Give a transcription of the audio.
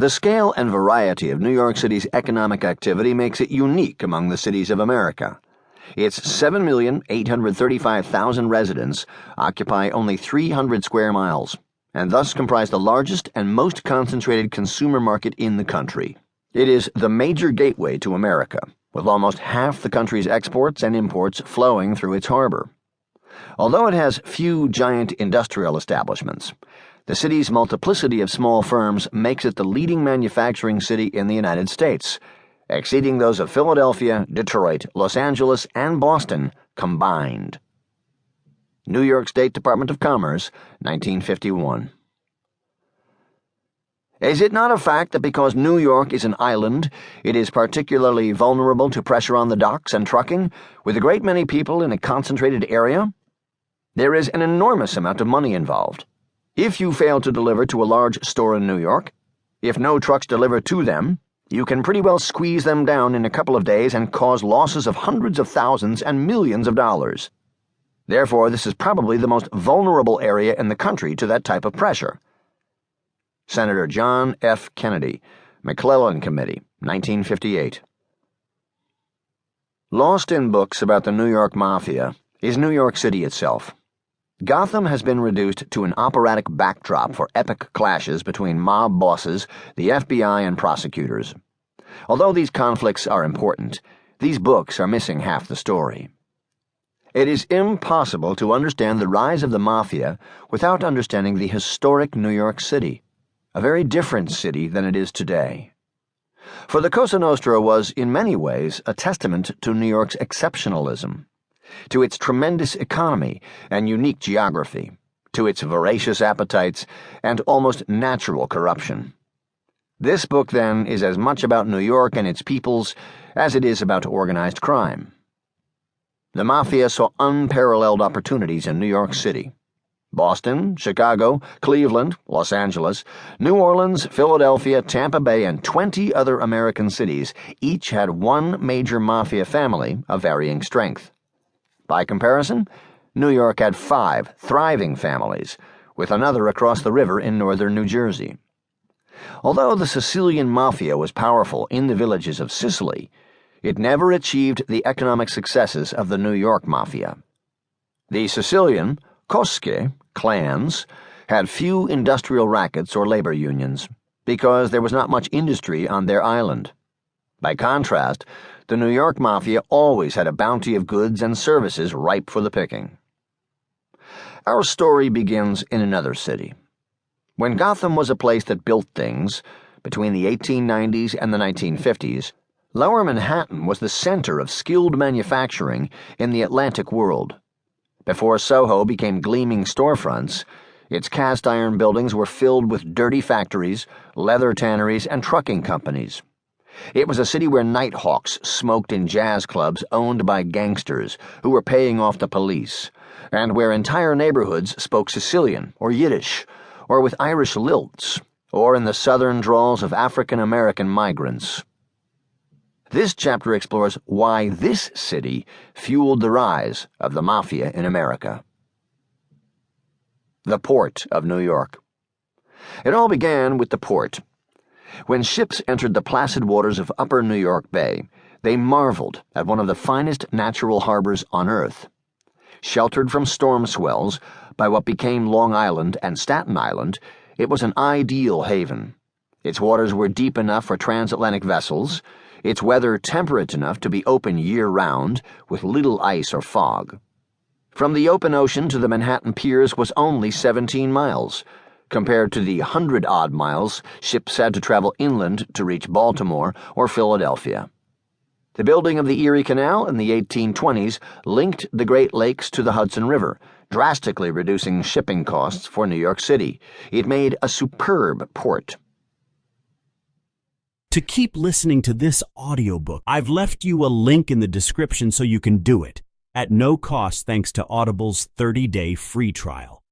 The scale and variety of New York City's economic activity makes it unique among the cities of America. Its 7,835,000 residents occupy only 300 square miles, and thus comprise the largest and most concentrated consumer market in the country. It is the major gateway to America, with almost half the country's exports and imports flowing through its harbor. Although it has few giant industrial establishments, the city's multiplicity of small firms makes it the leading manufacturing city in the United States, exceeding those of Philadelphia, Detroit, Los Angeles, and Boston combined. New York State Department of Commerce, 1951. Is it not a fact that because New York is an island, it is particularly vulnerable to pressure on the docks and trucking, with a great many people in a concentrated area? There is an enormous amount of money involved. If you fail to deliver to a large store in New York, if no trucks deliver to them, you can pretty well squeeze them down in a couple of days and cause losses of hundreds of thousands and millions of dollars. Therefore, this is probably the most vulnerable area in the country to that type of pressure. Senator John F. Kennedy, McClellan Committee, 1958. Lost in books about the New York Mafia is New York City itself. Gotham has been reduced to an operatic backdrop for epic clashes between mob bosses, the FBI, and prosecutors. Although these conflicts are important, these books are missing half the story. It is impossible to understand the rise of the Mafia without understanding the historic New York City, a very different city than it is today. For the Cosa Nostra was, in many ways, a testament to New York's exceptionalism, to its tremendous economy and unique geography, to its voracious appetites and almost natural corruption. This book, then, is as much about New York and its peoples as it is about organized crime. The Mafia saw unparalleled opportunities in New York City. Boston, Chicago, Cleveland, Los Angeles, New Orleans, Philadelphia, Tampa Bay, and 20 other American cities each had one major Mafia family of varying strength. By comparison, New York had 5 thriving families, with another across the river in northern New Jersey. Although the Sicilian Mafia was powerful in the villages of Sicily, it never achieved the economic successes of the New York Mafia. The Sicilian, cosche, clans, had few industrial rackets or labor unions, because there was not much industry on their island. By contrast, the New York Mafia always had a bounty of goods and services ripe for the picking. Our story begins in another city. When Gotham was a place that built things, between the 1890s and the 1950s, Lower Manhattan was the center of skilled manufacturing in the Atlantic world. Before Soho became gleaming storefronts, its cast-iron buildings were filled with dirty factories, leather tanneries, and trucking companies. It was a city where nighthawks smoked in jazz clubs owned by gangsters who were paying off the police, and where entire neighborhoods spoke Sicilian or Yiddish, or with Irish lilts, or in the southern drawls of African-American migrants. This chapter explores why this city fueled the rise of the Mafia in America. The Port of New York. It all began with the port. When ships entered the placid waters of Upper New York Bay, they marveled at one of the finest natural harbors on earth. Sheltered from storm swells by what became Long Island and Staten Island, it was an ideal haven. Its waters were deep enough for transatlantic vessels, its weather temperate enough to be open year-round, with little ice or fog. From the open ocean to the Manhattan piers was only 17 miles, compared to the 100-odd miles ships had to travel inland to reach Baltimore or Philadelphia. The building of the Erie Canal in the 1820s linked the Great Lakes to the Hudson River, drastically reducing shipping costs for New York City. It made a superb port. To keep listening to this audiobook, I've left you a link in the description so you can do it, at no cost thanks to Audible's 30-day free trial.